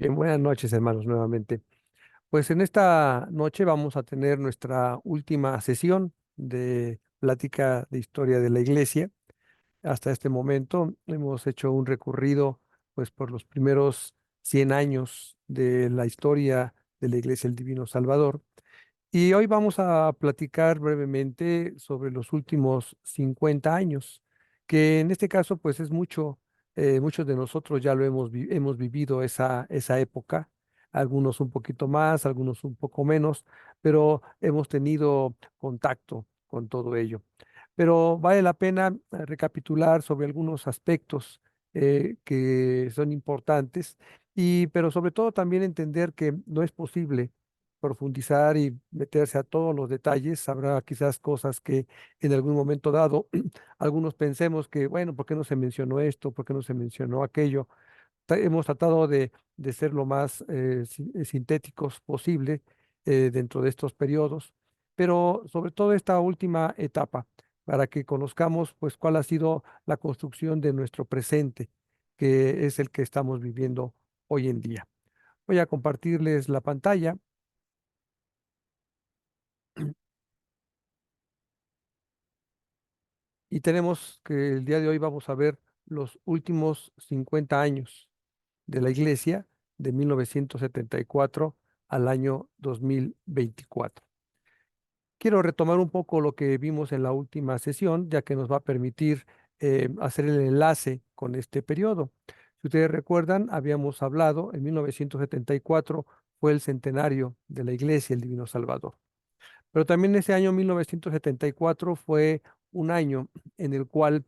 Bien, buenas noches, hermanos, nuevamente. Pues en esta noche vamos a tener nuestra última sesión de plática de historia de la iglesia. Hasta este momento hemos hecho un recorrido, pues, por los primeros 100 años de la historia de la Iglesia del Divino Salvador. Y hoy vamos a platicar brevemente sobre los últimos 50 años, que en este caso pues es mucho, muchos de nosotros ya lo hemos vivido esa época, algunos un poquito más, algunos un poco menos, pero hemos tenido contacto con todo ello. Pero vale la pena recapitular sobre algunos aspectos que son importantes pero sobre todo también entender que no es posible profundizar y meterse a todos los detalles. Habrá quizás cosas que en algún momento dado algunos pensemos que, bueno, ¿por qué no se mencionó esto? ¿Por qué no se mencionó aquello? Hemos tratado de ser lo más sintéticos posible dentro de estos periodos, pero sobre todo esta última etapa, para que conozcamos pues cuál ha sido la construcción de nuestro presente, que es el que estamos viviendo hoy en día. Voy a compartirles la pantalla. Y tenemos que el día de hoy vamos a ver los últimos 50 años de la iglesia de 1974 al año 2024. Quiero retomar un poco lo que vimos en la última sesión, ya que nos va a permitir hacer el enlace con este periodo. Si ustedes recuerdan, habíamos hablado, en 1974 fue el centenario de la iglesia, el Divino Salvador. Pero también ese año 1974 fue un año en el cual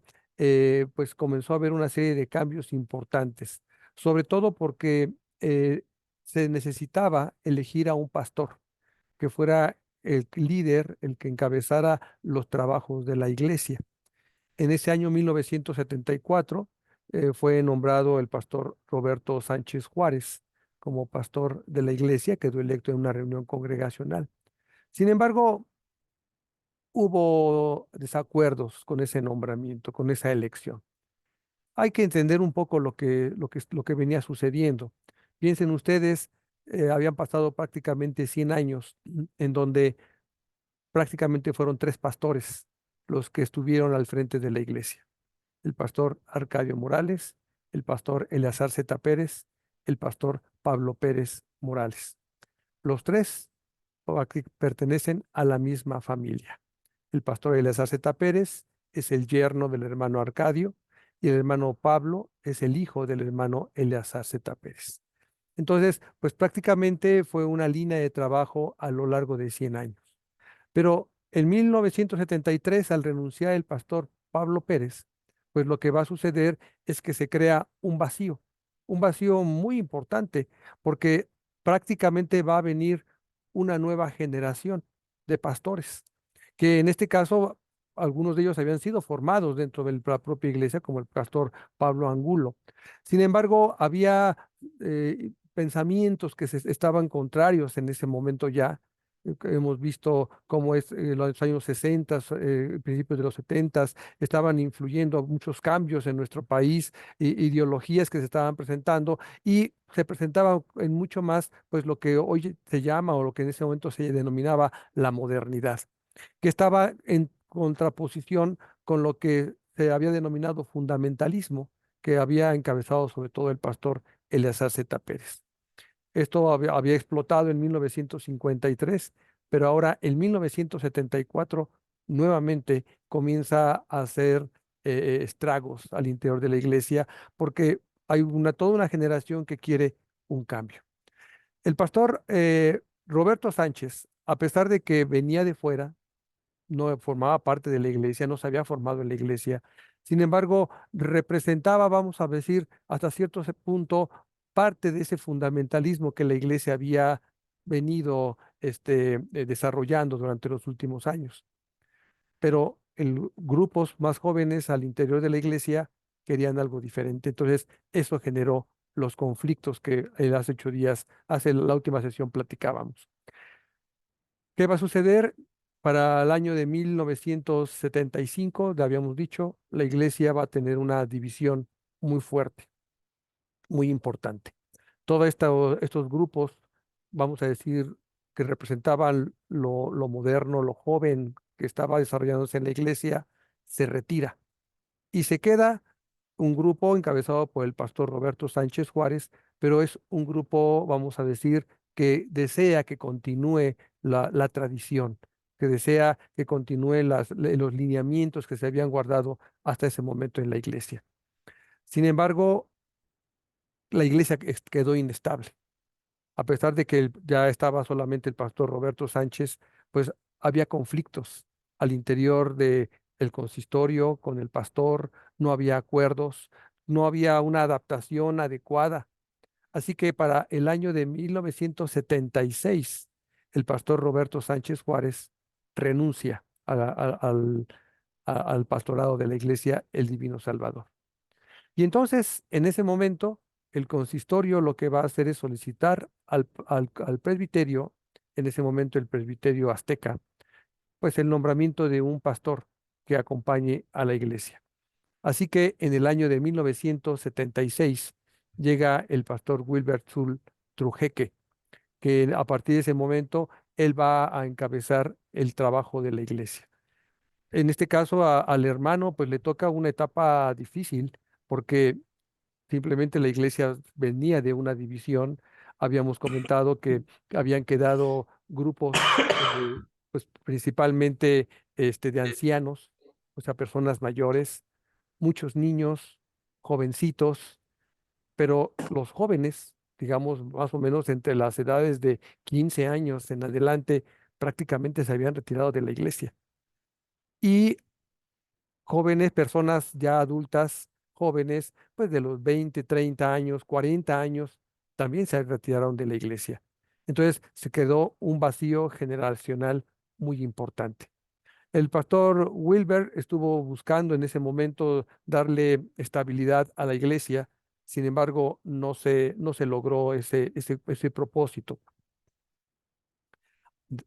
pues comenzó a haber una serie de cambios importantes, sobre todo porque se necesitaba elegir a un pastor que fuera el líder, el que encabezara los trabajos de la iglesia. En ese año 1974 fue nombrado el pastor Roberto Sánchez Juárez como pastor de la iglesia, quedó electo en una reunión congregacional. Sin embargo, hubo desacuerdos con ese nombramiento, con esa elección. Hay que entender un poco lo que venía sucediendo. Piensen ustedes, habían pasado prácticamente 100 años en donde prácticamente fueron tres pastores los que estuvieron al frente de la iglesia. El pastor Arcadio Morales, el pastor Eleazar Zeta Pérez, el pastor Pablo Pérez Morales. Los tres pertenecen a la misma familia. El pastor Eleazar Zeta Pérez es el yerno del hermano Arcadio y el hermano Pablo es el hijo del hermano Eleazar Zeta Pérez. Entonces, pues prácticamente fue una línea de trabajo a lo largo de 100 años. Pero en 1973, al renunciar el pastor Pablo Pérez, pues lo que va a suceder es que se crea un vacío muy importante, porque prácticamente va a venir una nueva generación de pastores, que en este caso algunos de ellos habían sido formados dentro de la propia iglesia, como el pastor Pablo Angulo. Sin embargo, había pensamientos que estaban contrarios en ese momento ya. Hemos visto cómo es los años 60, principios de los 70, estaban influyendo muchos cambios en nuestro país, ideologías que se estaban presentando y se presentaba en mucho más pues lo que hoy se llama o lo que en ese momento se denominaba la modernidad, que estaba en contraposición con lo que se había denominado fundamentalismo, que había encabezado sobre todo el pastor Eleazar Zeta Pérez. Esto había explotado en 1953, pero ahora en 1974 nuevamente comienza a hacer estragos al interior de la iglesia porque hay toda una generación que quiere un cambio. El pastor Roberto Sánchez, a pesar de que venía de fuera, no formaba parte de la iglesia, no se había formado en la iglesia. Sin embargo, representaba, vamos a decir, hasta cierto punto, parte de ese fundamentalismo que la iglesia había venido desarrollando durante los últimos años. Pero grupos más jóvenes al interior de la iglesia querían algo diferente. Entonces, eso generó los conflictos que hace 8 días, hace la última sesión platicábamos. ¿Qué va a suceder? Para el año de 1975, le habíamos dicho, la iglesia va a tener una división muy fuerte, muy importante. Todos estos grupos, vamos a decir, que representaban lo moderno, lo joven que estaba desarrollándose en la iglesia, se retira y se queda un grupo encabezado por el pastor Roberto Sánchez Juárez, pero es un grupo, vamos a decir, que desea que continúe la tradición, que desea que continúen los lineamientos que se habían guardado hasta ese momento en la iglesia. Sin embargo, la iglesia quedó inestable. A pesar de que ya estaba solamente el pastor Roberto Sánchez, pues había conflictos al interior de el consistorio con el pastor, no había acuerdos, no había una adaptación adecuada. Así que para el año de 1976, el pastor Roberto Sánchez Juárez renuncia al pastorado de la iglesia El Divino Salvador. Y entonces, en ese momento, el consistorio lo que va a hacer es solicitar al presbiterio, en ese momento el presbiterio azteca, pues el nombramiento de un pastor que acompañe a la iglesia. Así que en el año de 1976 llega el pastor Wilbert Zul Trujeque, que a partir de ese momento él va a encabezar el trabajo de la iglesia. En este caso, al hermano, pues le toca una etapa difícil, porque simplemente la iglesia venía de una división. Habíamos comentado que habían quedado grupos, pues principalmente de ancianos, o sea, personas mayores, muchos niños, jovencitos, pero los jóvenes, digamos, más o menos entre las edades de 15 años en adelante, prácticamente se habían retirado de la iglesia. Y jóvenes, personas ya adultas, jóvenes, pues de los 20, 30 años, 40 años, también se retiraron de la iglesia. Entonces se quedó un vacío generacional muy importante. El pastor Wilber estuvo buscando en ese momento darle estabilidad a la iglesia, sin embargo, no se logró ese propósito.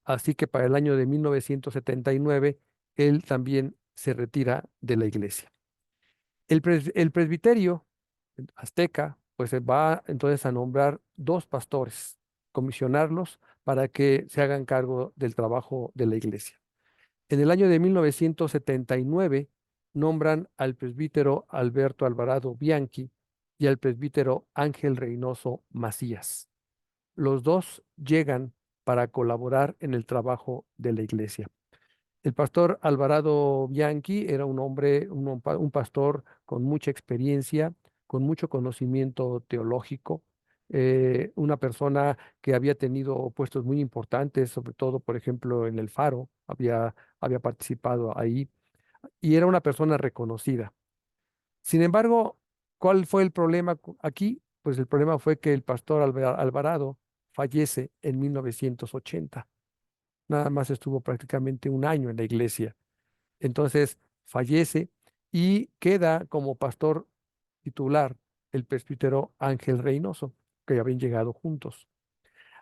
Así que para el año de 1979, él también se retira de la iglesia. El presbiterio azteca, pues se va entonces a nombrar dos pastores, comisionarlos para que se hagan cargo del trabajo de la iglesia. En el año de 1979 nombran al presbítero Alberto Alvarado Bianchi y al presbítero Ángel Reynoso Macías. Los dos llegan para colaborar en el trabajo de la iglesia. El pastor Alvarado Bianchi era un hombre, un pastor con mucha experiencia, con mucho conocimiento teológico, una persona que había tenido puestos muy importantes, sobre todo, por ejemplo, en el Faro, había participado ahí y era una persona reconocida. Sin embargo, ¿cuál fue el problema aquí? Pues el problema fue que el pastor Alvarado fallece en 1980. Nada más estuvo prácticamente un año en la iglesia. Entonces fallece y queda como pastor titular el presbítero Ángel Reynoso, que habían llegado juntos.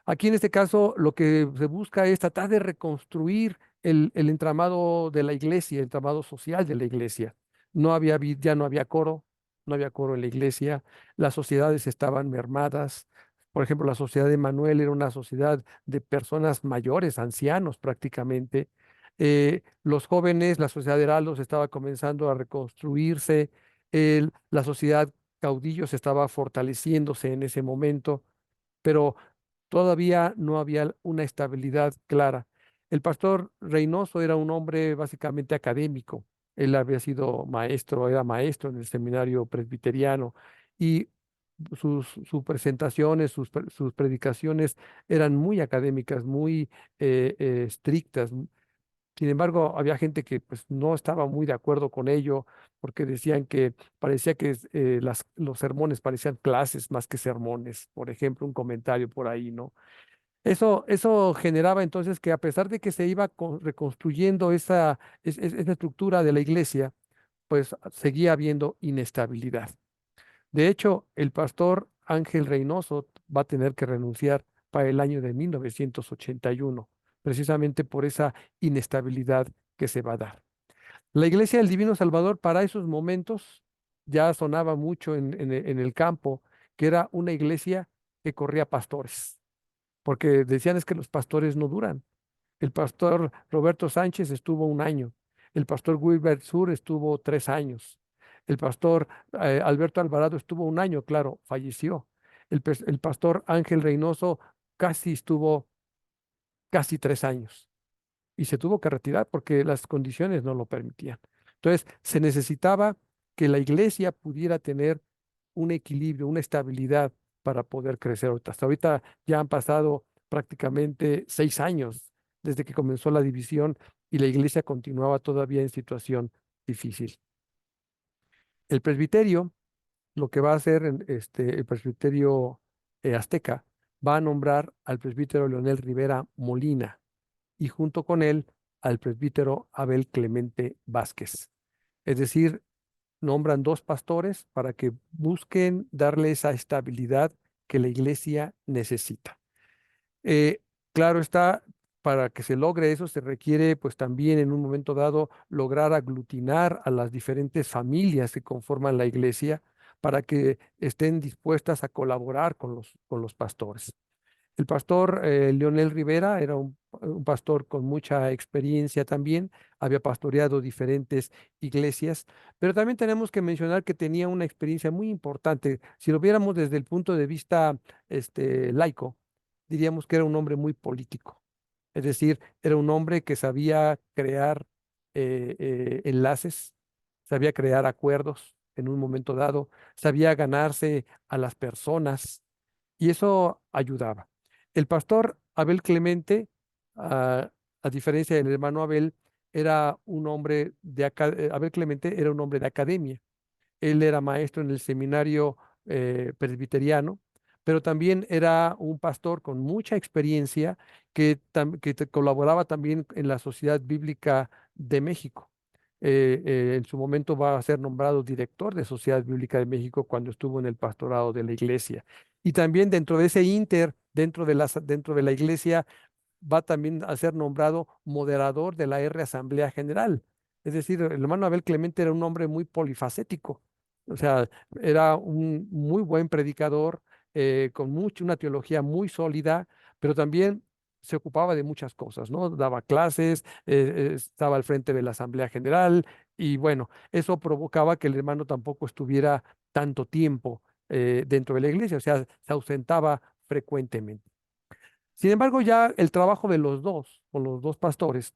Aquí en este caso lo que se busca es tratar de reconstruir el entramado de la iglesia, el entramado social de la iglesia. Ya no había coro, no había coro en la iglesia, las sociedades estaban mermadas. Por ejemplo, la sociedad de Manuel era una sociedad de personas mayores, ancianos prácticamente. Los jóvenes, la sociedad de Heraldos estaba comenzando a reconstruirse, la sociedad caudillos estaba fortaleciéndose en ese momento, pero todavía no había una estabilidad clara. El pastor Reynoso era un hombre básicamente académico. Él había sido maestro, era maestro en el seminario presbiteriano y sus presentaciones, sus predicaciones eran muy académicas, muy estrictas. Sin embargo, había gente que pues, no estaba muy de acuerdo con ello porque decían que parecía que los sermones parecían clases más que sermones. Por ejemplo, un comentario por ahí, ¿no? Eso generaba entonces que a pesar de que se iba reconstruyendo esa estructura de la iglesia, pues seguía habiendo inestabilidad. De hecho, el pastor Ángel Reynoso va a tener que renunciar para el año de 1981, precisamente por esa inestabilidad que se va a dar. La Iglesia del Divino Salvador para esos momentos ya sonaba mucho en el campo, que era una iglesia que corría pastores, porque decían es que los pastores no duran. El pastor Roberto Sánchez estuvo un año. El pastor Wilbert Sur estuvo 3 años. El pastor Alberto Alvarado estuvo un año, claro, falleció. El pastor Ángel Reynoso estuvo casi 3 años y se tuvo que retirar porque las condiciones no lo permitían. Entonces, se necesitaba que la iglesia pudiera tener un equilibrio, una estabilidad para poder crecer. Hasta ahorita ya han pasado prácticamente 6 años desde que comenzó la división y la iglesia continuaba todavía en situación difícil. El presbiterio, lo que va a hacer el presbiterio azteca, va a nombrar al presbítero Leonel Rivera Molina y junto con él al presbítero Abel Clemente Vázquez. Es decir, nombran dos pastores para que busquen darle esa estabilidad que la iglesia necesita. Eh, claro está, para que se logre eso se requiere pues también en un momento dado lograr aglutinar a las diferentes familias que conforman la iglesia para que estén dispuestas a colaborar con los pastores. El pastor Leonel Rivera era un pastor con mucha experiencia también, había pastoreado diferentes iglesias, pero también tenemos que mencionar que tenía una experiencia muy importante. Si lo viéramos desde el punto de vista laico, diríamos que era un hombre muy político. Es decir, era un hombre que sabía crear enlaces, sabía crear acuerdos en un momento dado, sabía ganarse a las personas y eso ayudaba. El pastor Abel Clemente, a, a diferencia del hermano Abel, era un hombre Abel Clemente era un hombre de academia. Él era maestro en el seminario presbiteriano, pero también era un pastor con mucha experiencia que colaboraba también en la Sociedad Bíblica de México. En su momento va a ser nombrado director de Sociedad Bíblica de México cuando estuvo en el pastorado de la iglesia. Y también dentro de ese dentro de la iglesia, va también a ser nombrado moderador de la Asamblea General. Es decir, el hermano Abel Clemente era un hombre muy polifacético. O sea, era un muy buen predicador, con una teología muy sólida, pero también se ocupaba de muchas cosas, ¿no? Daba clases, estaba al frente de la Asamblea General y bueno, eso provocaba que el hermano tampoco estuviera tanto tiempo dentro de la iglesia, o sea, se ausentaba frecuentemente. Sin embargo, ya el trabajo de los dos, con los dos pastores,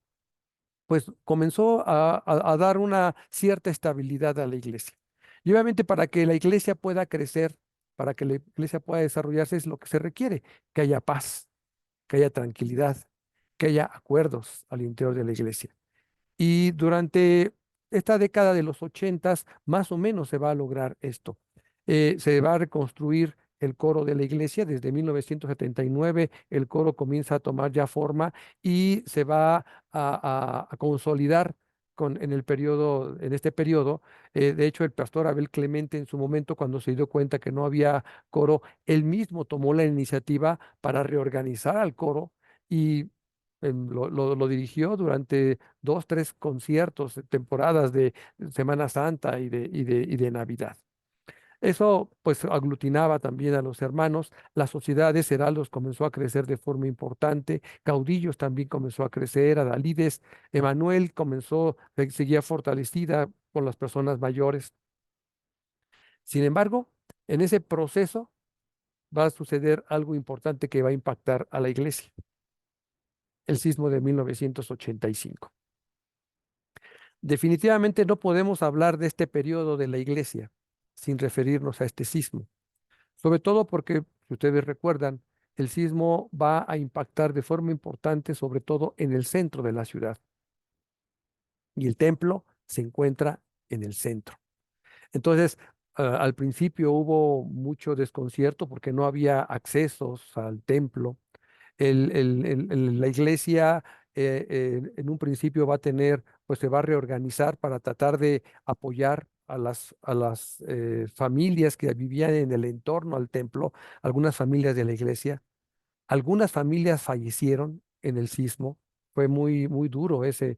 pues comenzó a dar una cierta estabilidad a la iglesia. Y obviamente para que la iglesia pueda crecer, para que la iglesia pueda desarrollarse, es lo que se requiere, que haya paz, que haya tranquilidad, que haya acuerdos al interior de la iglesia. Y durante esta década de los 80, más o menos se va a lograr esto. Se va a reconstruir el coro de la iglesia. Desde 1979 el coro comienza a tomar ya forma y se va a consolidar en este periodo. De hecho, el pastor Abel Clemente en su momento, cuando se dio cuenta que no había coro, él mismo tomó la iniciativa para reorganizar al coro y lo dirigió durante 2, 3 conciertos, temporadas de Semana Santa y de Navidad. Eso pues aglutinaba también a los hermanos, las sociedades, heraldos comenzó a crecer de forma importante, caudillos también comenzó a crecer, adalides, Emanuel seguía fortalecida con las personas mayores. Sin embargo, en ese proceso va a suceder algo importante que va a impactar a la iglesia, el sismo de 1985. Definitivamente no podemos hablar de este periodo de la iglesia sin referirnos a este sismo, sobre todo porque, si ustedes recuerdan, el sismo va a impactar de forma importante, sobre todo en el centro de la ciudad, y el templo se encuentra en el centro. Entonces, al principio hubo mucho desconcierto porque no había accesos al templo. La iglesia en un principio va a tener, pues se va a reorganizar para tratar de apoyar a las familias que vivían en el entorno al templo, algunas familias de la iglesia. Algunas familias fallecieron en el sismo. Fue muy, muy duro ese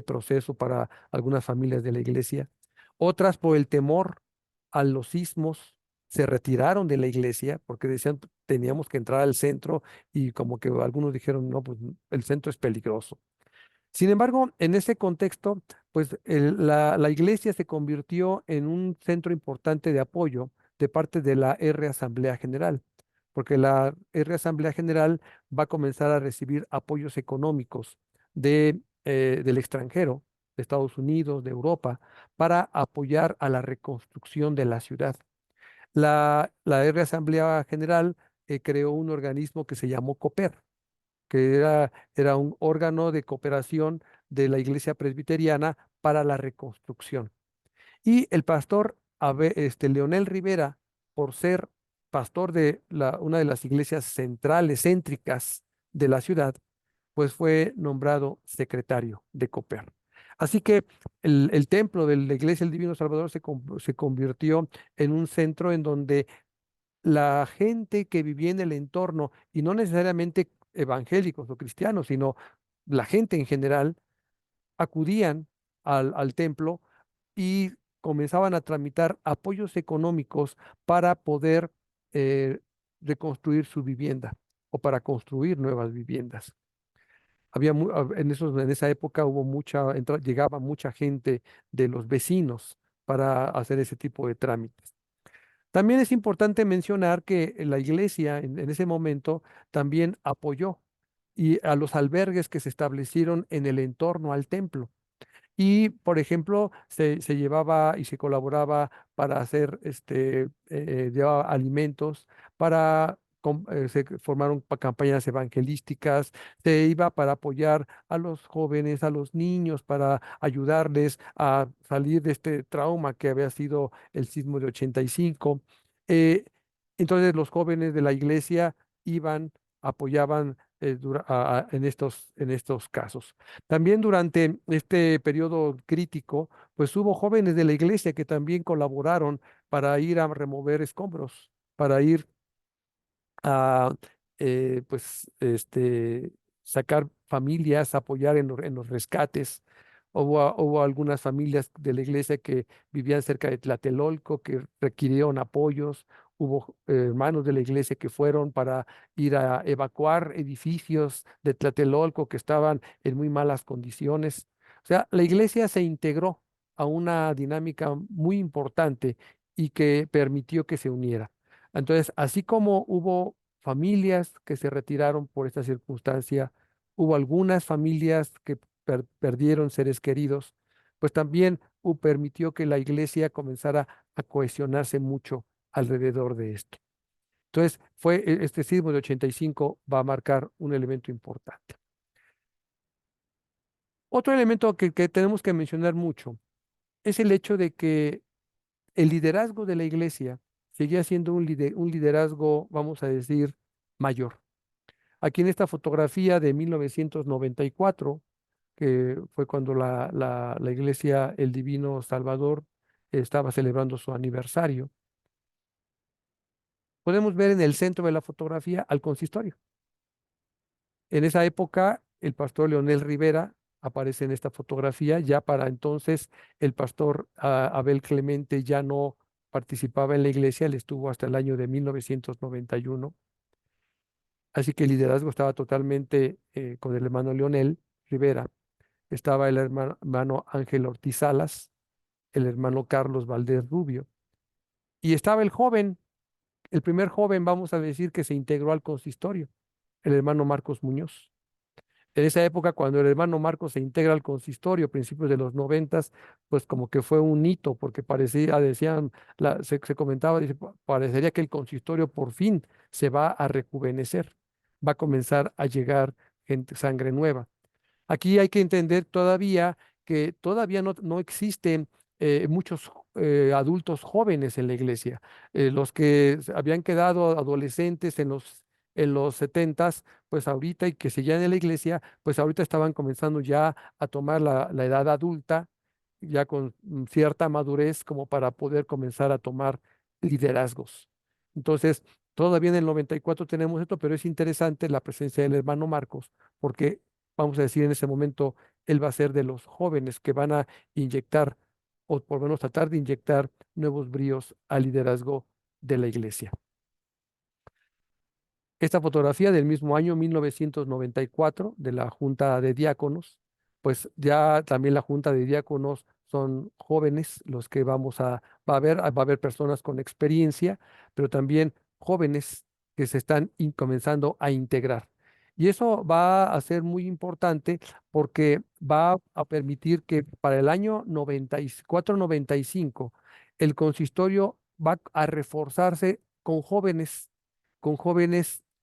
proceso para algunas familias de la iglesia. Otras por el temor a los sismos, se retiraron de la iglesia porque decían teníamos que entrar al centro y como que algunos dijeron, no, pues el centro es peligroso. Sin embargo, en ese contexto, pues la iglesia se convirtió en un centro importante de apoyo de parte de la R Asamblea General, porque la R Asamblea General va a comenzar a recibir apoyos económicos del extranjero, de Estados Unidos, de Europa, para apoyar a la reconstrucción de la ciudad. La R Asamblea General creó un organismo que se llamó COPER, que era un órgano de cooperación de la Iglesia Presbiteriana para la reconstrucción. Y el pastor Leonel Rivera, por ser pastor de una de las iglesias centrales, céntricas de la ciudad, pues fue nombrado secretario de COPER. Así que el templo de la Iglesia del Divino Salvador se convirtió en un centro en donde la gente que vivía en el entorno, y no necesariamente evangélicos o cristianos, sino la gente en general, acudían al templo y comenzaban a tramitar apoyos económicos para poder eh, reconstruir su vivienda o para construir nuevas viviendas. En esa época llegaba mucha gente de los vecinos para hacer ese tipo de trámites. También es importante mencionar que la iglesia en ese momento también apoyó y a los albergues que se establecieron en el entorno al templo. Y, por ejemplo, se llevaba y se colaboraba para hacer, llevaba alimentos, se formaron campañas evangelísticas, se iba para apoyar a los jóvenes, a los niños, para ayudarles a salir de este trauma que había sido el sismo de 85. Eh, entonces, los jóvenes de la iglesia iban, apoyaban en estos casos. También durante este periodo crítico, pues hubo jóvenes de la iglesia que también colaboraron para ir a remover escombros, para ir a sacar familias, apoyar en los rescates. Hubo algunas familias de la iglesia que vivían cerca de Tlatelolco que requirieron apoyos. Hubo hermanos de la iglesia que fueron para ir a evacuar edificios de Tlatelolco que estaban en muy malas condiciones. O sea, la iglesia se integró a una dinámica muy importante y que permitió que se uniera. Entonces, así como hubo familias que se retiraron por esta circunstancia, hubo algunas familias que perdieron seres queridos, pues también permitió que la iglesia comenzara a cohesionarse mucho alrededor de esto. Entonces, este sismo de 85 va a marcar un elemento importante. Otro elemento que tenemos que mencionar mucho es el hecho de que el liderazgo de la iglesia seguía siendo un liderazgo, vamos a decir, mayor. Aquí en esta fotografía de 1994, que fue cuando la iglesia El Divino Salvador estaba celebrando su aniversario, podemos ver en el centro de la fotografía al consistorio. En esa época, el pastor Leonel Rivera aparece en esta fotografía. Ya para entonces, el pastor Abel Clemente ya no participaba en la iglesia, él estuvo hasta el año de 1991. Así que el liderazgo estaba totalmente con el hermano Leonel Rivera. Estaba el hermano Ángel Ortiz Salas, el hermano Carlos Valdés Rubio. Y estaba el primer joven, vamos a decir, que se integró al consistorio, el hermano Marcos Muñoz. En esa época, cuando el hermano Marcos se integra al consistorio, a principios de los 90, pues como que fue un hito, porque decían, se comentaba, dice, parecería que el consistorio por fin se va a rejuvenecer, va a comenzar a llegar gente, sangre nueva. Aquí hay que entender todavía que todavía no existen muchos adultos jóvenes en la iglesia. Los que habían quedado adolescentes en los 70, pues ahorita y que seguían en la iglesia, pues ahorita estaban comenzando ya a tomar la edad adulta, ya con cierta madurez como para poder comenzar a tomar liderazgos. Entonces, todavía en el 94 tenemos esto, pero es interesante la presencia del hermano Marcos, porque vamos a decir en ese momento, él va a ser de los jóvenes que van a inyectar, o por lo menos tratar de inyectar nuevos bríos al liderazgo de la iglesia. Esta fotografía del mismo año 1994 de la Junta de Diáconos, pues ya también la Junta de Diáconos son jóvenes los que va a haber personas con experiencia, pero también jóvenes que se están comenzando a integrar. Y eso va a ser muy importante porque va a permitir que para el año 94-95 el consistorio va a reforzarse con jóvenes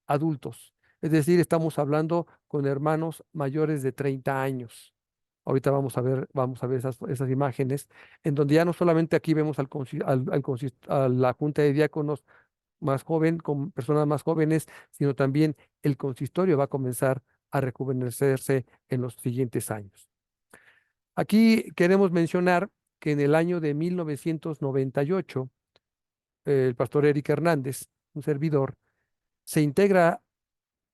adultos. Es decir, estamos hablando con hermanos mayores de 30 años. Ahorita vamos a ver esas imágenes, en donde ya no solamente aquí vemos a la Junta de Diáconos más joven, con personas más jóvenes, sino también el consistorio va a comenzar a rejuvenecerse en los siguientes años. Aquí queremos mencionar que en el año de 1998, el pastor Eric Hernández, un servidor, se integra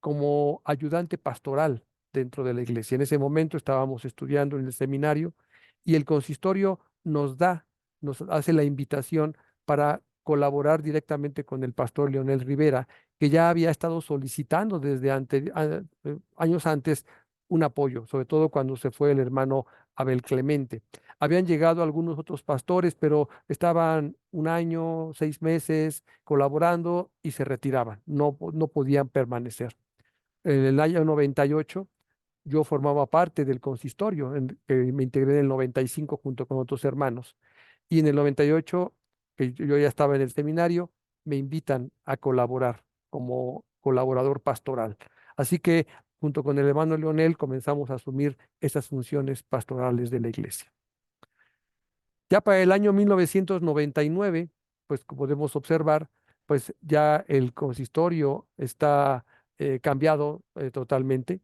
como ayudante pastoral dentro de la iglesia. En ese momento estábamos estudiando en el seminario y el consistorio nos hace la invitación para colaborar directamente con el pastor Leonel Rivera, que ya había estado solicitando desde años antes un apoyo, sobre todo cuando se fue el hermano Abel Clemente. Habían llegado algunos otros pastores, pero estaban un año, 6 meses colaborando y se retiraban, no podían permanecer. En el año 98 yo formaba parte del consistorio, que me integré en el 95 junto con otros hermanos. Y en el 98, que yo ya estaba en el seminario, me invitan a colaborar como colaborador pastoral. Así que junto con el hermano Leonel comenzamos a asumir esas funciones pastorales de la iglesia. Ya para el año 1999, pues como podemos observar, pues ya el consistorio está cambiado totalmente.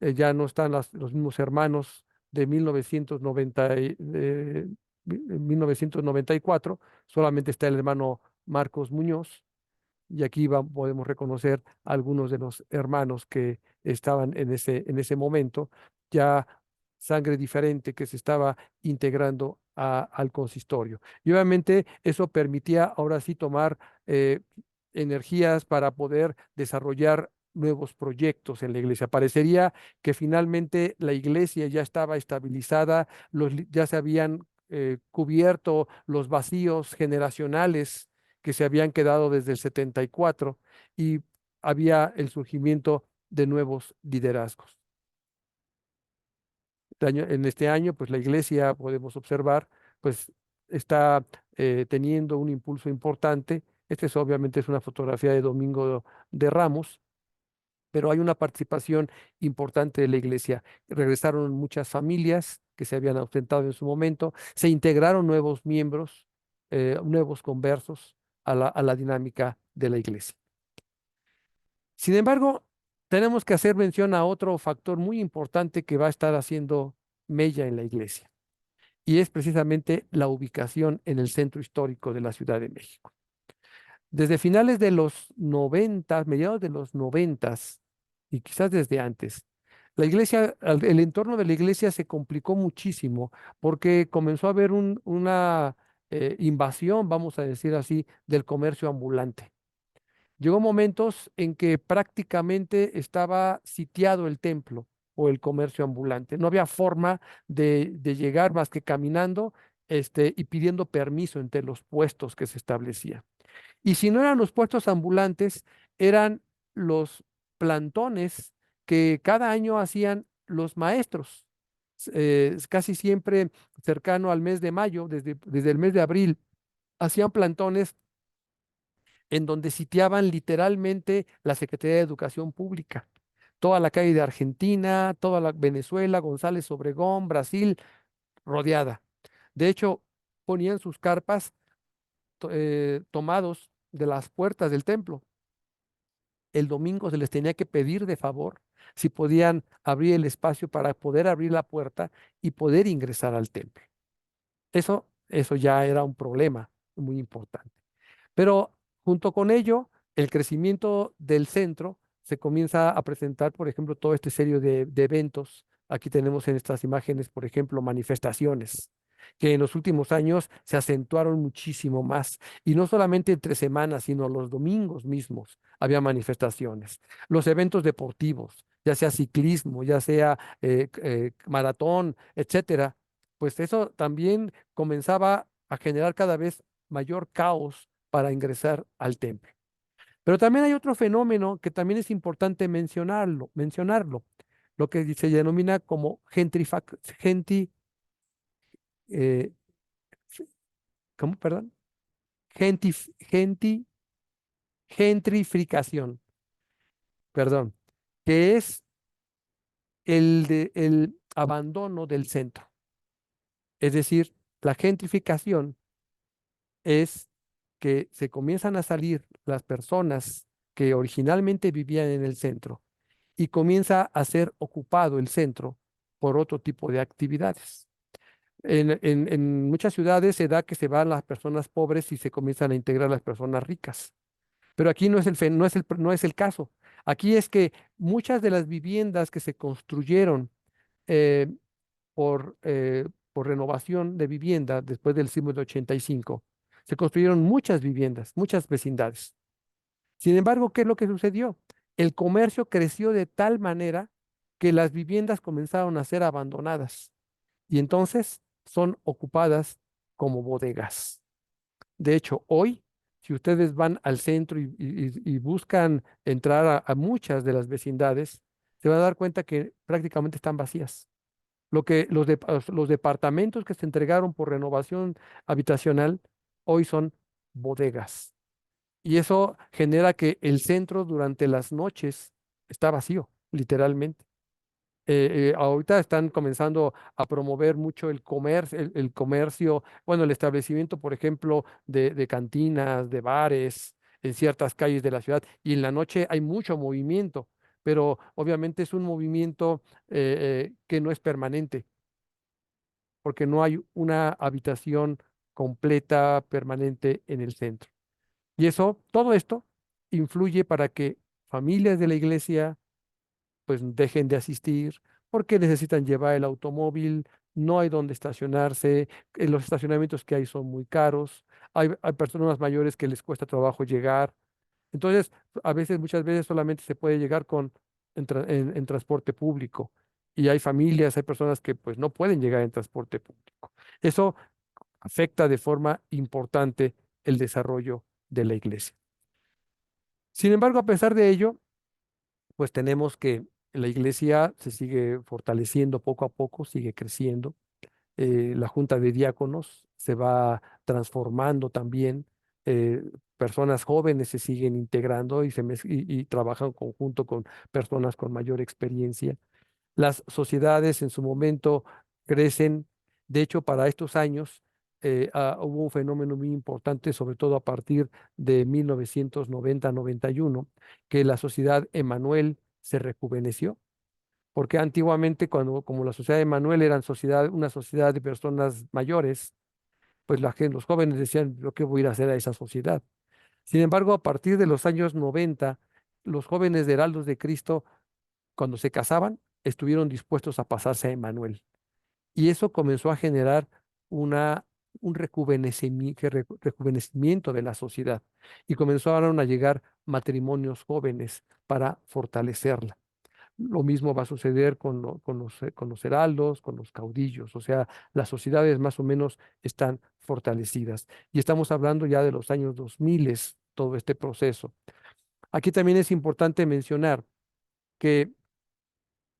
Ya no están los mismos hermanos de 1994, solamente está el hermano Marcos Muñoz, y aquí podemos reconocer a algunos de los hermanos que estaban en ese momento, ya sangre diferente que se estaba integrando al consistorio. Y obviamente eso permitía ahora sí tomar eh, energías para poder desarrollar nuevos proyectos en la iglesia. Parecería que finalmente la iglesia ya estaba estabilizada, ya se habían cubierto los vacíos generacionales que se habían quedado desde el 74 y había el surgimiento de nuevos liderazgos. En este año, pues la iglesia, podemos observar, pues está teniendo un impulso importante. Obviamente es una fotografía de Domingo de Ramos, pero hay una participación importante de la iglesia. Regresaron muchas familias que se habían ausentado en su momento, se integraron nuevos miembros, nuevos conversos a la dinámica de la iglesia. Sin embargo, tenemos que hacer mención a otro factor muy importante que va a estar haciendo mella en la iglesia, y es precisamente la ubicación en el centro histórico de la Ciudad de México. Desde finales de los 90, mediados de los 90 y quizás desde antes, la iglesia, el entorno de la iglesia se complicó muchísimo porque comenzó a haber una invasión, vamos a decir así, del comercio ambulante. Llegó momentos en que prácticamente estaba sitiado el templo o el comercio ambulante. No había forma de llegar más que caminando, y pidiendo permiso entre los puestos que se establecían. Y si no eran los puestos ambulantes, eran los plantones que cada año hacían los maestros. Casi siempre cercano al mes de mayo, desde el mes de abril, hacían plantones en donde sitiaban literalmente la Secretaría de Educación Pública. Toda la calle de Argentina, toda la Venezuela, González Obregón, Brasil, rodeada. De hecho, ponían sus carpas tomados de las puertas del templo. El domingo se les tenía que pedir de favor si podían abrir el espacio para poder abrir la puerta y poder ingresar al templo. Eso ya era un problema muy importante. Pero junto con ello, el crecimiento del centro se comienza a presentar, por ejemplo, toda esta serie de eventos. Aquí tenemos en estas imágenes, por ejemplo, manifestaciones. que en los últimos años se acentuaron muchísimo más. Y no solamente entre semanas, sino los domingos mismos había manifestaciones. Los eventos deportivos, ya sea ciclismo, ya sea maratón, etcétera, pues eso también comenzaba a generar cada vez mayor caos para ingresar al templo. Pero también hay otro fenómeno que también es importante mencionarlo, lo que se denomina como eh, ¿cómo? Perdón. Gentif- genti- gentrificación, perdón, que es el abandono del centro. Es decir, la gentrificación es que se comienzan a salir las personas que originalmente vivían en el centro y comienza a ser ocupado el centro por otro tipo de actividades. En muchas ciudades se da que se van las personas pobres y se comienzan a integrar las personas ricas. Pero aquí no es no es el caso. Aquí es que muchas de las viviendas que se construyeron eh, por renovación de vivienda después del sismo de 85, se construyeron muchas viviendas, muchas vecindades. Sin embargo, ¿qué es lo que sucedió? El comercio creció de tal manera que las viviendas comenzaron a ser abandonadas y entonces son ocupadas como bodegas. De hecho, hoy, si ustedes van al centro y buscan entrar a muchas de las vecindades, se van a dar cuenta que prácticamente están vacías. Los departamentos que se entregaron por renovación habitacional hoy son bodegas. Y eso genera que el centro durante las noches está vacío, literalmente. Ahorita están comenzando a promover mucho el comercio, bueno, el establecimiento, por ejemplo, de cantinas, de bares en ciertas calles de la ciudad. Y en la noche hay mucho movimiento, pero obviamente es un movimiento que no es permanente, porque no hay una habitación completa, permanente en el centro. Y todo esto influye para que familias de la iglesia pues dejen de asistir porque necesitan llevar el automóvil, no hay donde estacionarse, los estacionamientos que hay son muy caros, hay personas mayores que les cuesta trabajo llegar. Entonces, muchas veces solamente se puede llegar en transporte público. Y hay familias, hay personas que pues no pueden llegar en transporte público. Eso afecta de forma importante el desarrollo de la iglesia. Sin embargo, a pesar de ello, pues tenemos que la iglesia se sigue fortaleciendo poco a poco, sigue creciendo. La junta de diáconos se va transformando también. eh, Personas jóvenes se siguen integrando y trabajan en conjunto con personas con mayor experiencia. Las sociedades en su momento crecen. De hecho, para estos años hubo un fenómeno muy importante, sobre todo a partir de 1990-91, que la sociedad Emanuel se rejuveneció. Porque antiguamente, como la sociedad Emanuel era una sociedad de personas mayores, pues los jóvenes decían, ¿yo qué voy a ir a hacer a esa sociedad? Sin embargo, a partir de los años 90, los jóvenes de Heraldos de Cristo cuando se casaban, estuvieron dispuestos a pasarse a Emmanuel. Y eso comenzó a generar una, un rejuvenecimiento de la sociedad. Y comenzaron a llegar matrimonios jóvenes para fortalecerla. Lo mismo va a suceder con los heraldos, con los caudillos. O sea, las sociedades más o menos están fortalecidas. Y estamos hablando ya de los años 2000, todo este proceso. Aquí también es importante mencionar que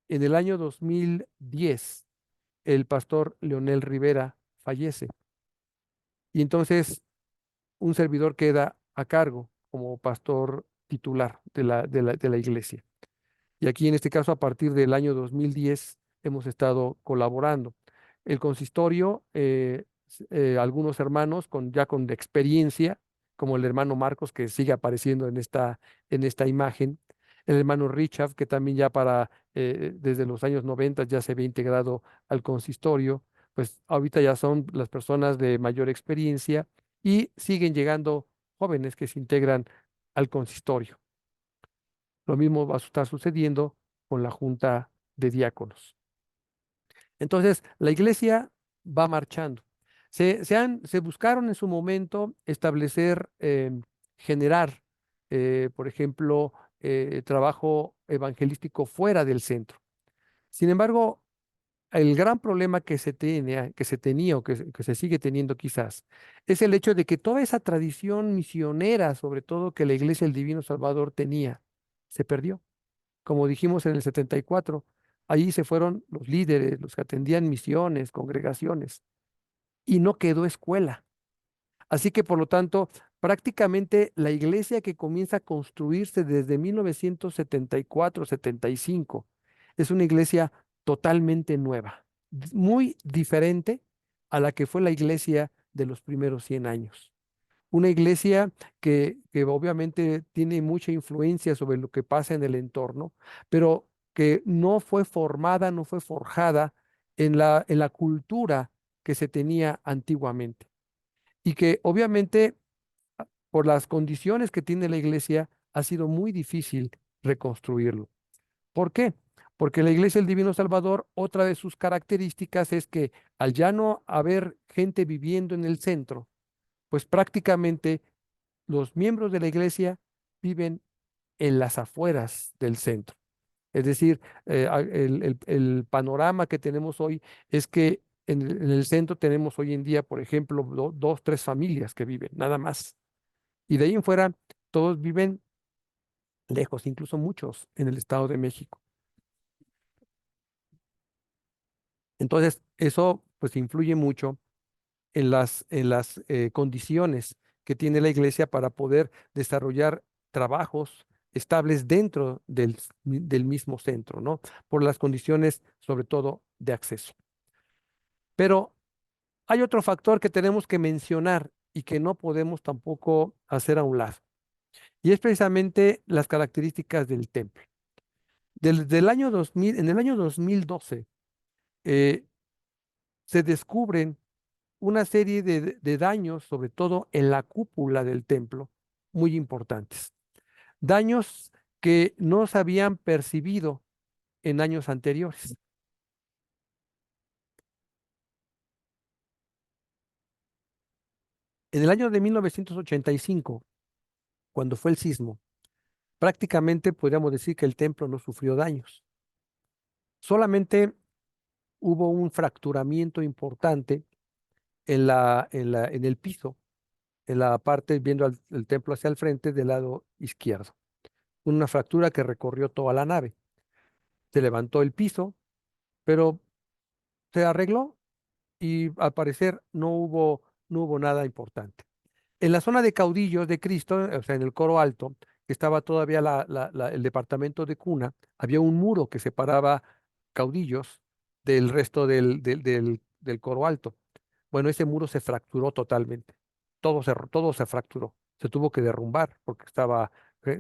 en el año 2010, el pastor Leonel Rivera fallece y entonces un servidor queda a cargo como pastor titular de la iglesia. Y aquí en este caso, a partir del año 2010, hemos estado colaborando. El consistorio, algunos hermanos ya con experiencia, como el hermano Marcos, que sigue apareciendo en esta imagen, el hermano Richard, que también ya desde los años 90 ya se había integrado al consistorio, pues ahorita ya son las personas de mayor experiencia y siguen llegando jóvenes que se integran al consistorio. Lo mismo va a estar sucediendo con la junta de diáconos. Entonces, la iglesia va marchando. Se buscaron en su momento establecer, generar, por ejemplo, trabajo evangelístico fuera del centro. Sin embargo, el gran problema que se tenía o que se sigue teniendo quizás es el hecho de que toda esa tradición misionera, sobre todo que la Iglesia del Divino Salvador tenía, se perdió. Como dijimos en el 74, ahí se fueron los líderes, los que atendían misiones, congregaciones, y no quedó escuela. Así que, por lo tanto, prácticamente la iglesia que comienza a construirse desde 1974-75 es una iglesia totalmente nueva, muy diferente a la que fue la iglesia de los primeros 100 años. Una iglesia que obviamente tiene mucha influencia sobre lo que pasa en el entorno, pero que no fue formada, no fue forjada en la cultura que se tenía antiguamente y que obviamente por las condiciones que tiene la iglesia ha sido muy difícil reconstruirlo. ¿Por qué? Porque la iglesia del Divino Salvador, otra de sus características es que al ya no haber gente viviendo en el centro, pues prácticamente los miembros de la iglesia viven en las afueras del centro. Es decir, el panorama que tenemos hoy es que en el centro tenemos hoy en día, por ejemplo, dos, tres familias que viven, nada más. Y de ahí en fuera, todos viven lejos, incluso muchos en el Estado de México. Entonces, eso pues influye mucho en las condiciones que tiene la iglesia para poder desarrollar trabajos estables dentro del mismo centro, ¿no? Por las condiciones, sobre todo, de acceso. Pero hay otro factor que tenemos que mencionar y que no podemos tampoco hacer a un lado, y es precisamente las características del templo. Desde el año 2000, en el año 2012, eh, se descubren una serie de daños, sobre todo en la cúpula del templo, muy importantes. Daños que no se habían percibido en años anteriores. En el año de 1985, cuando fue el sismo, prácticamente podríamos decir que el templo no sufrió daños. Solamente hubo un fracturamiento importante en el piso, en la parte viendo el templo hacia el frente del lado izquierdo. Una fractura que recorrió toda la nave. Se levantó el piso, pero se arregló y al parecer no hubo nada importante. En la zona de caudillos de Cristo, o sea, en el coro alto, que estaba todavía el departamento de cuna, había un muro que separaba caudillos del resto del coro alto. Bueno, ese muro se fracturó totalmente. Todo se fracturó. Se tuvo que derrumbar porque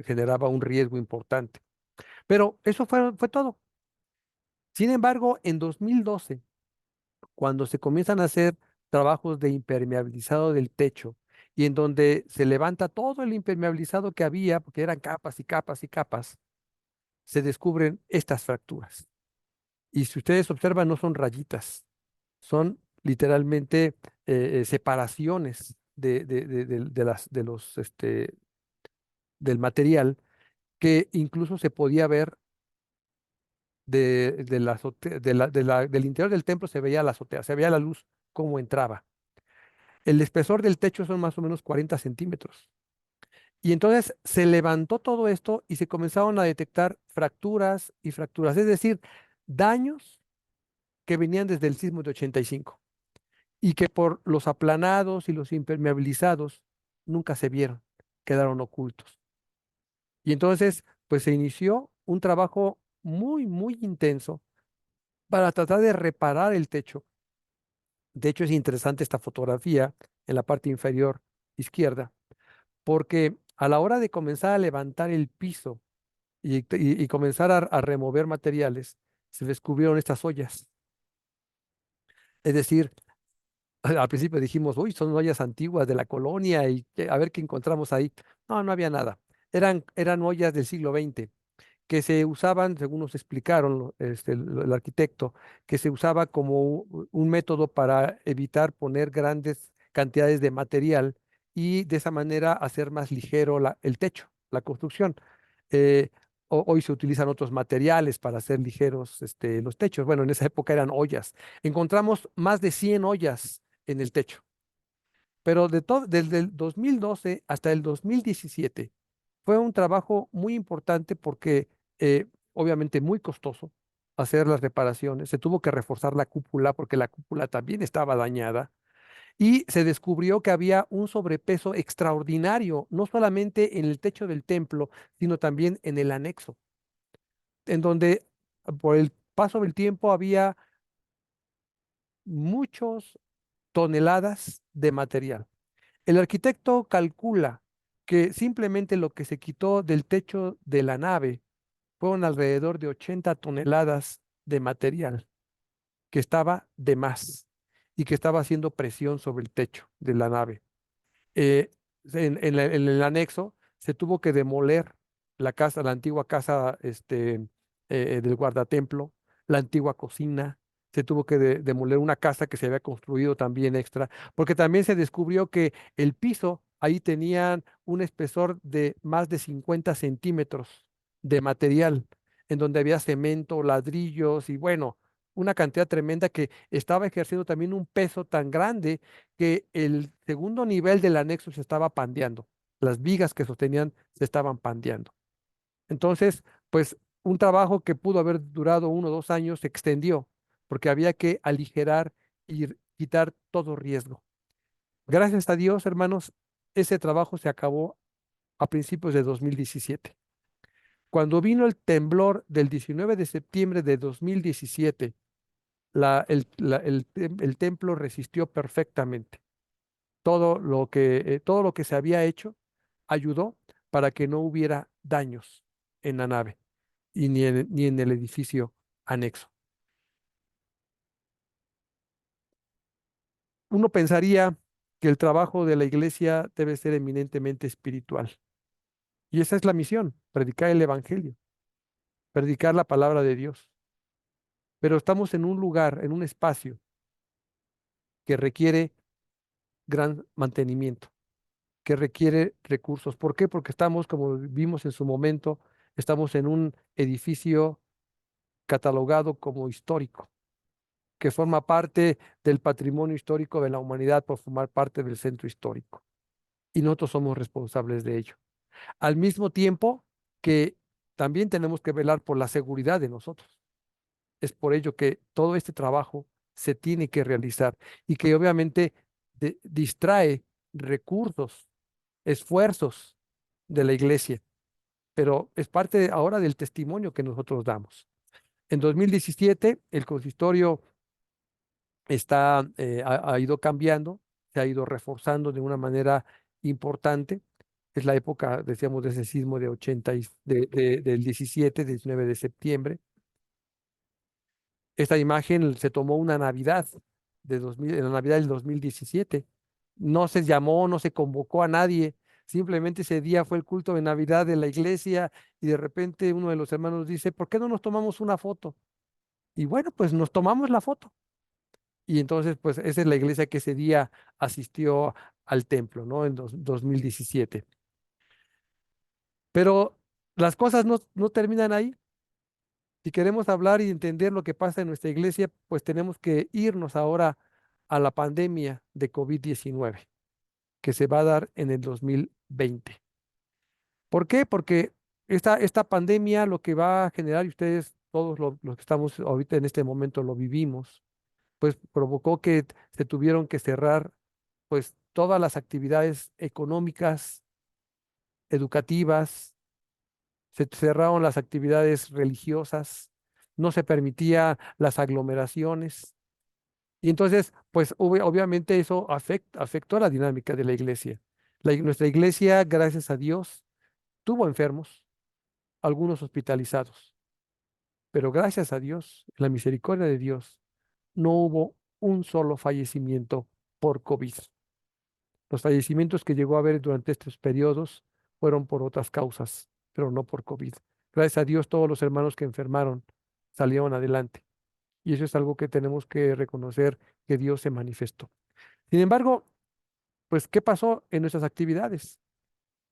generaba un riesgo importante. Pero eso fue todo. Sin embargo, en 2012, cuando se comienzan a hacer trabajos de impermeabilizado del techo y en donde se levanta todo el impermeabilizado que había, porque eran capas y capas y capas, se descubren estas fracturas. Y si ustedes observan, no son rayitas, son literalmente separaciones del material que incluso se podía ver del interior del templo, se veía la azotea, se veía la luz cómo entraba. El espesor del techo son más o menos 40 centímetros. Y entonces se levantó todo esto y se comenzaron a detectar fracturas y fracturas, es decir, daños que venían desde el sismo de 85 y que por los aplanados y los impermeabilizados nunca se vieron, quedaron ocultos. Y entonces, pues se inició un trabajo muy, muy intenso para tratar de reparar el techo. De hecho, es interesante esta fotografía en la parte inferior izquierda, porque a la hora de comenzar a levantar el piso y comenzar a remover materiales, se descubrieron estas ollas. Es decir, al principio dijimos, uy, son ollas antiguas de la colonia y a ver qué encontramos ahí. No, no había nada. Eran ollas del siglo XX que se usaban, según nos explicaron el arquitecto, que se usaba como un método para evitar poner grandes cantidades de material y de esa manera hacer más ligero el techo, la construcción. Eh, Hoy se utilizan otros materiales para hacer ligeros los techos. Bueno, en esa época eran ollas. Encontramos más de 100 ollas en el techo, pero desde el 2012 hasta el 2017 fue un trabajo muy importante porque obviamente muy costoso hacer las reparaciones. Se tuvo que reforzar la cúpula porque la cúpula también estaba dañada y se descubrió que había un sobrepeso extraordinario, no solamente en el techo del templo, sino también en el anexo, en donde por el paso del tiempo había muchos toneladas de material. El arquitecto calcula que simplemente lo que se quitó del techo de la nave fueron alrededor de 80 toneladas de material que estaba de más y que estaba haciendo presión sobre el techo de la nave. eh, en el anexo se tuvo que demoler la casa, la antigua casa del guardatemplo, la antigua cocina. Se tuvo que demoler una casa que se había construido también extra, porque también se descubrió que el piso ahí tenían un espesor de más de 50 centímetros de material, en donde había cemento, ladrillos y bueno, una cantidad tremenda que estaba ejerciendo también un peso tan grande que el segundo nivel del anexo se estaba pandeando. Las vigas que sostenían se estaban pandeando. Entonces, pues un trabajo que pudo haber durado 1 o 2 años se extendió porque había que aligerar y quitar todo riesgo. Gracias a Dios, hermanos, ese trabajo se acabó a principios de 2017. Cuando vino el temblor del 19 de septiembre de 2017, el templo resistió perfectamente. Todo lo que se había hecho ayudó para que no hubiera daños en la nave y ni en el edificio anexo. Uno pensaría que el trabajo de la iglesia debe ser eminentemente espiritual. Y esa es la misión, predicar el evangelio, predicar la palabra de Dios. Pero estamos en un lugar, en un espacio que requiere gran mantenimiento, que requiere recursos. ¿Por qué? Porque estamos, como vimos en su momento, estamos en un edificio catalogado como histórico, que forma parte del patrimonio histórico de la humanidad por formar parte del centro histórico. Y nosotros somos responsables de ello. Al mismo tiempo que también tenemos que velar por la seguridad de nosotros. Es por ello que todo este trabajo se tiene que realizar y que obviamente distrae recursos, esfuerzos de la iglesia, pero es parte ahora del testimonio que nosotros damos. En 2017, el consistorio ha ido cambiando, se ha ido reforzando de una manera importante. Es la época, decíamos, de ese sismo de 80 del 17, 19 de septiembre. Esta imagen se tomó una Navidad en la Navidad del 2017. No se llamó, no se convocó a nadie. Simplemente ese día fue el culto de Navidad de la iglesia y de repente uno de los hermanos dice, ¿por qué no nos tomamos una foto? Y bueno, pues nos tomamos la foto. Y entonces, pues esa es la iglesia que ese día asistió al templo, ¿no? En 2017. Pero las cosas no terminan ahí. Si queremos hablar y entender lo que pasa en nuestra iglesia, pues tenemos que irnos ahora a la pandemia de COVID-19 que se va a dar en el 2020. ¿Por qué? Porque esta pandemia lo que va a generar, y ustedes todos los que estamos ahorita en este momento lo vivimos, pues provocó que se tuvieron que cerrar pues todas las actividades económicas, educativas, se cerraron las actividades religiosas, no se permitía las aglomeraciones. Y entonces, pues obviamente eso afectó a la dinámica de la iglesia. Nuestra iglesia, gracias a Dios, tuvo enfermos, algunos hospitalizados, pero gracias a Dios, la misericordia de Dios, no hubo un solo fallecimiento por COVID. Los fallecimientos que llegó a haber durante estos periodos fueron por otras causas, pero no por COVID. Gracias a Dios, todos los hermanos que enfermaron salieron adelante. Y eso es algo que tenemos que reconocer que Dios se manifestó. Sin embargo, pues, ¿qué pasó en nuestras actividades?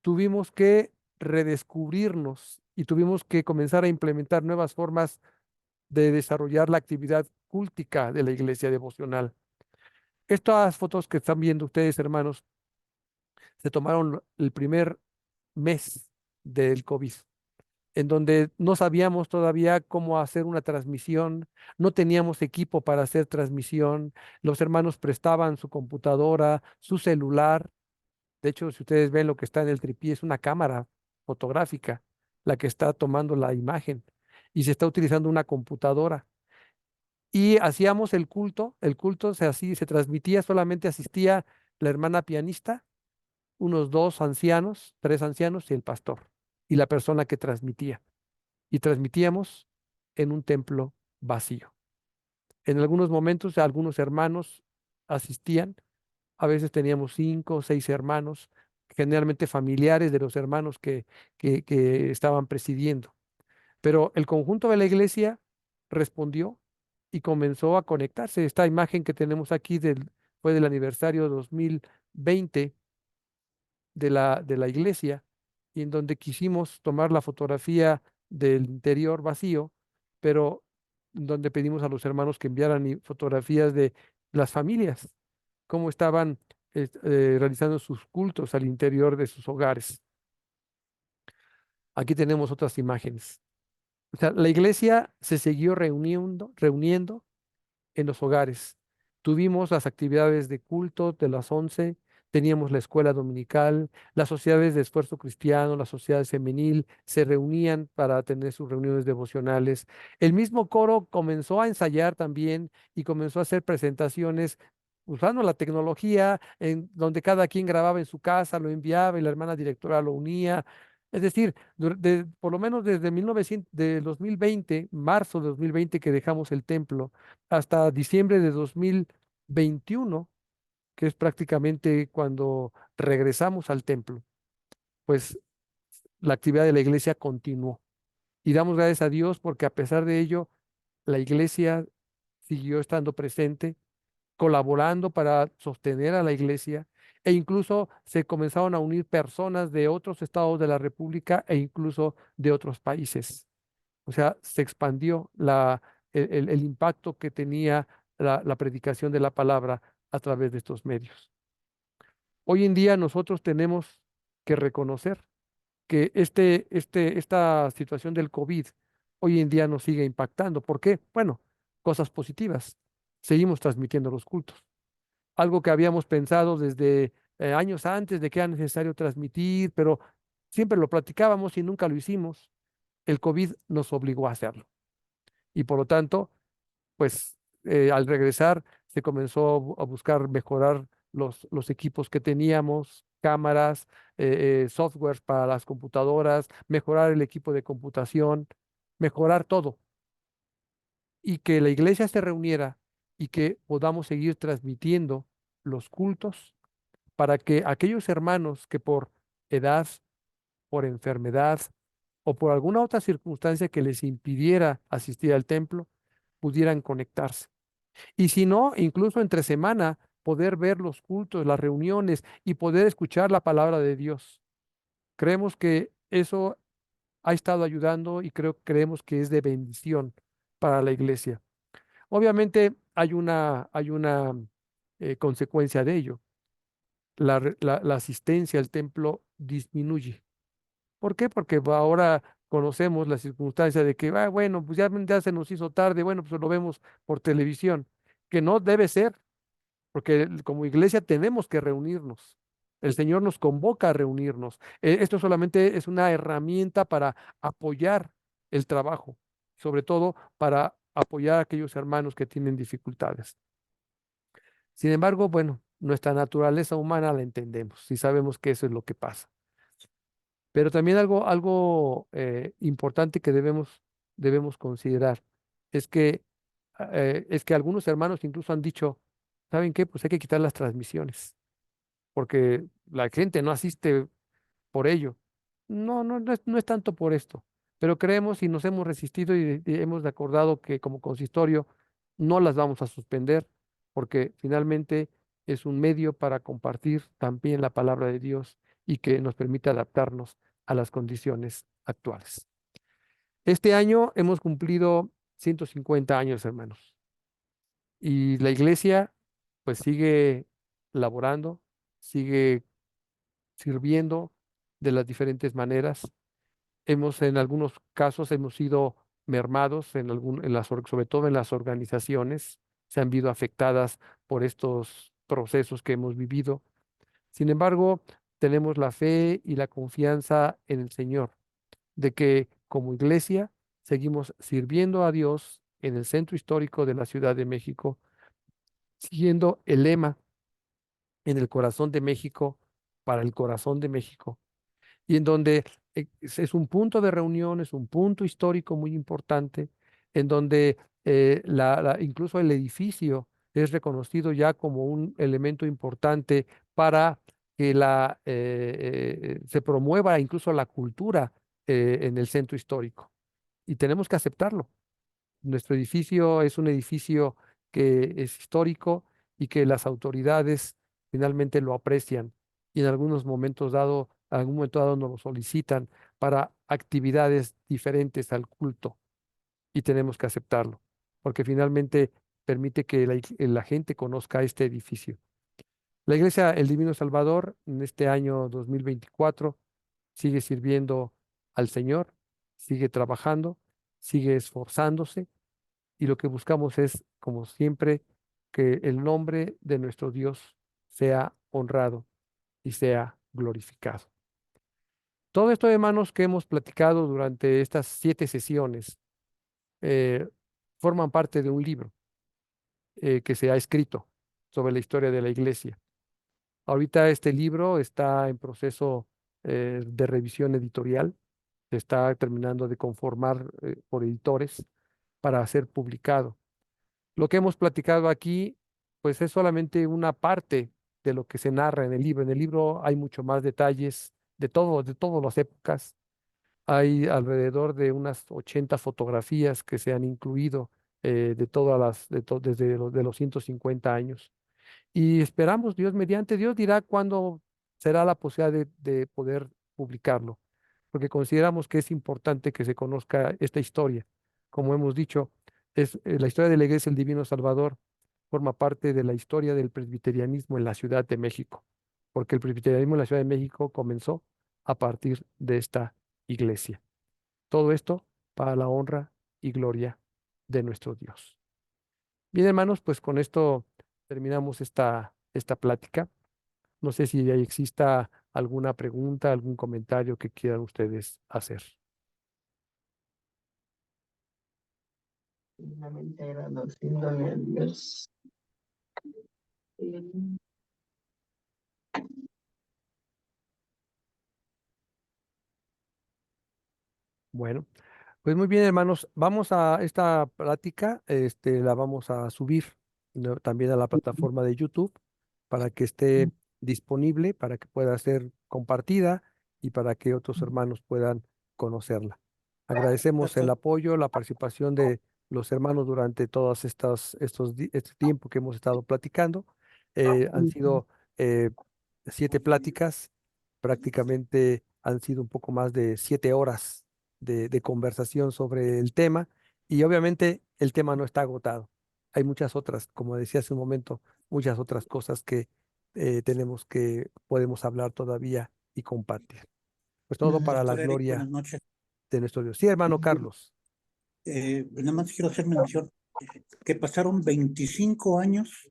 Tuvimos que redescubrirnos y tuvimos que comenzar a implementar nuevas formas de desarrollar la actividad cúltica de la iglesia devocional. Estas fotos que están viendo ustedes, hermanos, se tomaron el primer mes del COVID, en donde no sabíamos todavía cómo hacer una transmisión, no teníamos equipo para hacer transmisión, los hermanos prestaban su computadora, su celular. De hecho, si ustedes ven lo que está en el tripié, es una cámara fotográfica la que está tomando la imagen y se está utilizando una computadora. Y hacíamos el culto se transmitía, solamente asistía la hermana pianista, unos dos ancianos, tres ancianos y el pastor y la persona que transmitía. Y transmitíamos en un templo vacío. En algunos momentos algunos hermanos asistían, a veces teníamos cinco o seis hermanos, generalmente familiares de los hermanos que estaban presidiendo. Pero el conjunto de la iglesia respondió y comenzó a conectarse. Esta imagen que tenemos aquí fue del aniversario 2020 de la iglesia, y en donde quisimos tomar la fotografía del interior vacío, pero donde pedimos a los hermanos que enviaran fotografías de las familias, cómo estaban realizando sus cultos al interior de sus hogares. Aquí tenemos otras imágenes. O sea, la iglesia se siguió reuniendo en los hogares. Tuvimos las actividades de culto de las 11, teníamos la escuela dominical, las sociedades de esfuerzo cristiano, la sociedad femenil se reunían para tener sus reuniones devocionales. El mismo coro comenzó a ensayar también y comenzó a hacer presentaciones usando la tecnología, en donde cada quien grababa en su casa, lo enviaba y la hermana directora lo unía. Es decir, por lo menos desde 1900, de 2020, marzo de 2020 que dejamos el templo, hasta diciembre de 2021, que es prácticamente cuando regresamos al templo, pues la actividad de la iglesia continuó. Y damos gracias a Dios porque a pesar de ello, la iglesia siguió estando presente, colaborando para sostener a la iglesia, e incluso se comenzaron a unir personas de otros estados de la República e incluso de otros países. O sea, se expandió el impacto que tenía la predicación de la palabra a través de estos medios. Hoy en día nosotros tenemos que reconocer que esta situación del COVID hoy en día nos sigue impactando. ¿Por qué? Bueno, cosas positivas. Seguimos transmitiendo los cultos. Algo que habíamos pensado desde años antes de que era necesario transmitir, pero siempre lo platicábamos y nunca lo hicimos. El COVID nos obligó a hacerlo. Y por lo tanto, pues al regresar se comenzó a buscar mejorar los equipos que teníamos, cámaras, softwares para las computadoras, mejorar el equipo de computación, mejorar todo y que la iglesia se reuniera y que podamos seguir transmitiendo los cultos para que aquellos hermanos que por edad, por enfermedad o por alguna otra circunstancia que les impidiera asistir al templo, pudieran conectarse. Y si no, incluso entre semana, poder ver los cultos, las reuniones y poder escuchar la palabra de Dios. Creemos que eso ha estado ayudando y creemos que es de bendición para la iglesia. Obviamente hay una consecuencia de ello. La asistencia al templo disminuye. ¿Por qué? Porque ahora conocemos la circunstancia de que, bueno, pues ya se nos hizo tarde, bueno, pues lo vemos por televisión, que no debe ser, porque como iglesia tenemos que reunirnos. El Señor nos convoca a reunirnos. Esto solamente es una herramienta para apoyar el trabajo, sobre todo para apoyar a aquellos hermanos que tienen dificultades. Sin embargo, bueno, nuestra naturaleza humana la entendemos y sabemos que eso es lo que pasa. Pero también algo importante que debemos considerar es es que algunos hermanos incluso han dicho, ¿saben qué? Pues hay que quitar las transmisiones, porque la gente no asiste por ello. No es tanto por esto. pero creemos y nos hemos resistido y hemos acordado que como consistorio no las vamos a suspender porque finalmente es un medio para compartir también la palabra de Dios y que nos permite adaptarnos a las condiciones actuales. Este año hemos cumplido 150 años, hermanos, y la iglesia pues sigue laborando, sigue sirviendo de las diferentes maneras. En algunos casos hemos sido mermados sobre todo en las organizaciones, se han visto afectadas por estos procesos que hemos vivido. Sin embargo, tenemos la fe y la confianza en el Señor, de que como iglesia seguimos sirviendo a Dios en el centro histórico de la Ciudad de México, siguiendo el lema en el corazón de México, para el corazón de México, y en donde es un punto de reunión, es un punto histórico muy importante, en donde incluso el edificio es reconocido ya como un elemento importante para que se promueva incluso la cultura en el centro histórico. Y tenemos que aceptarlo. Nuestro edificio es un edificio que es histórico y que las autoridades finalmente lo aprecian y en algún momento dado nos lo solicitan para actividades diferentes al culto y tenemos que aceptarlo, porque finalmente permite que la gente conozca este edificio. La Iglesia El Divino Salvador en este año 2024 sigue sirviendo al Señor, sigue trabajando, sigue esforzándose y lo que buscamos es, como siempre, que el nombre de nuestro Dios sea honrado y sea glorificado. Todo esto, hermanos, que hemos platicado durante estas 7 sesiones, eh, forman parte de un libro que se ha escrito sobre la historia de la iglesia. Ahorita este libro está en proceso de revisión editorial, se está terminando de conformar por editores para ser publicado. Lo que hemos platicado aquí, pues es solamente una parte de lo que se narra en el libro. En el libro hay mucho más detalles de todas las épocas. Hay alrededor de unas 80 fotografías que se han incluido desde los 150 años. Y esperamos, Dios mediante, Dios dirá cuándo será la posibilidad de poder publicarlo, porque consideramos que es importante que se conozca esta historia. Como hemos dicho, la historia de la Iglesia del Divino Salvador forma parte de la historia del presbiterianismo en la Ciudad de México, porque el presbiterianismo en la Ciudad de México comenzó a partir de esta iglesia. Todo esto para la honra y gloria de nuestro Dios. Bien, hermanos, pues con esto terminamos esta plática. No sé si ahí exista alguna pregunta, algún comentario que quieran ustedes hacer. Solamente agradeciéndole a Dios. Bueno, pues muy bien, hermanos. Vamos a esta plática, la vamos a subir, ¿no?, también a la plataforma de YouTube para que esté disponible, para que pueda ser compartida y para que otros hermanos puedan conocerla. Agradecemos el apoyo, la participación de los hermanos durante todos este tiempo que hemos estado platicando. Han sido 7 pláticas, prácticamente han sido un poco más de 7 horas de conversación sobre el tema y obviamente el tema no está agotado. Hay muchas otras, como decía hace un momento, muchas otras cosas que podemos hablar todavía y compartir. Pues todo para la Doctor Eric, buenas gloria noches. de nuestro Dios. Sí, hermano Carlos. Nada más quiero hacer mención que pasaron 25 años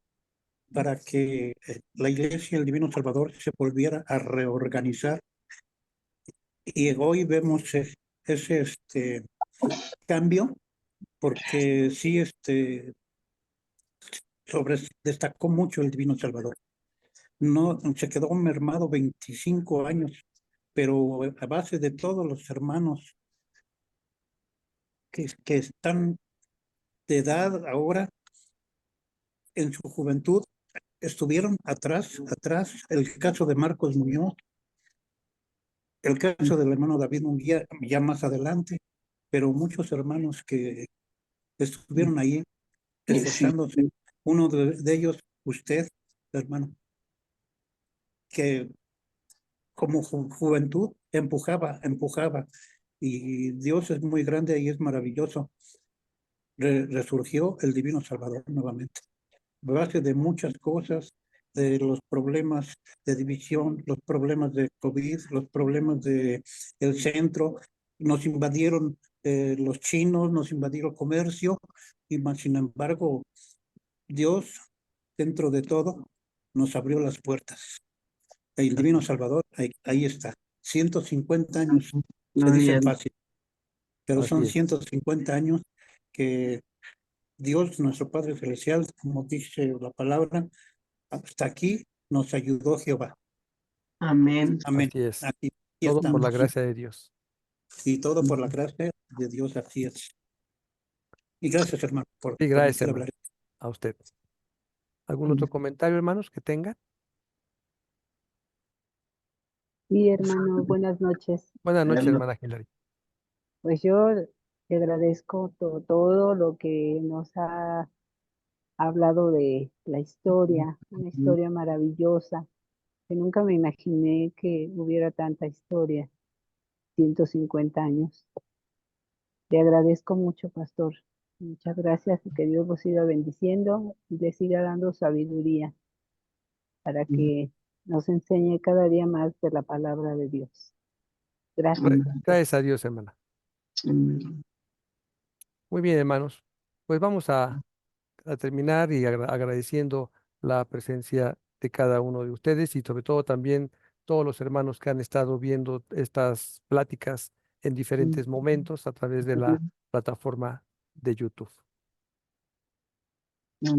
para que la Iglesia del Divino Salvador se volviera a reorganizar y hoy vemos ese cambio porque sí destacó mucho el Divino Salvador. No se quedó mermado 25 años, pero a base de todos los hermanos que están de edad ahora en su juventud estuvieron atrás, el caso de Marcos Muñoz, el caso del hermano David Munguía, ya más adelante, pero muchos hermanos que estuvieron ahí Sí. esforzándose. Uno de ellos, usted, hermano, que como juventud empujaba. Y Dios es muy grande y es maravilloso. Resurgió el Divino Salvador nuevamente. A base de muchas cosas, de los problemas de división, los problemas de COVID, los problemas de el centro, nos invadieron los chinos, nos invadieron comercio, y más sin embargo, Dios, dentro de todo, nos abrió las puertas. El Divino Salvador, ahí está. 150 años, se Muy dicen bien. fácil, pero Así son es. 150 años que Dios, nuestro Padre Celestial, como dice la palabra, hasta aquí nos ayudó Jehová. Amén. Amén. Así es. Aquí Todo por la estamos. gracia de Dios. Y todo por la gracia de Dios, así es. Y gracias, hermano, por Y gracias, permitir hermano, hablar. a usted. ¿Algún otro comentario, hermanos, que tengan? Sí, hermano, buenas noches. Buenas noches, Bueno. hermana Hilary. Pues yo te agradezco todo lo que nos ha hablado de la historia, una historia maravillosa, que nunca me imaginé que hubiera tanta historia, 150 años. Te agradezco mucho, pastor. Muchas gracias y que Dios los siga bendiciendo y le siga dando sabiduría para que nos enseñe cada día más de la palabra de Dios. Gracias. Gracias a Dios, hermana. Amén. Muy bien, hermanos. Pues vamos a terminar y agradeciendo la presencia de cada uno de ustedes y sobre todo también todos los hermanos que han estado viendo estas pláticas en diferentes momentos a través de la plataforma de YouTube.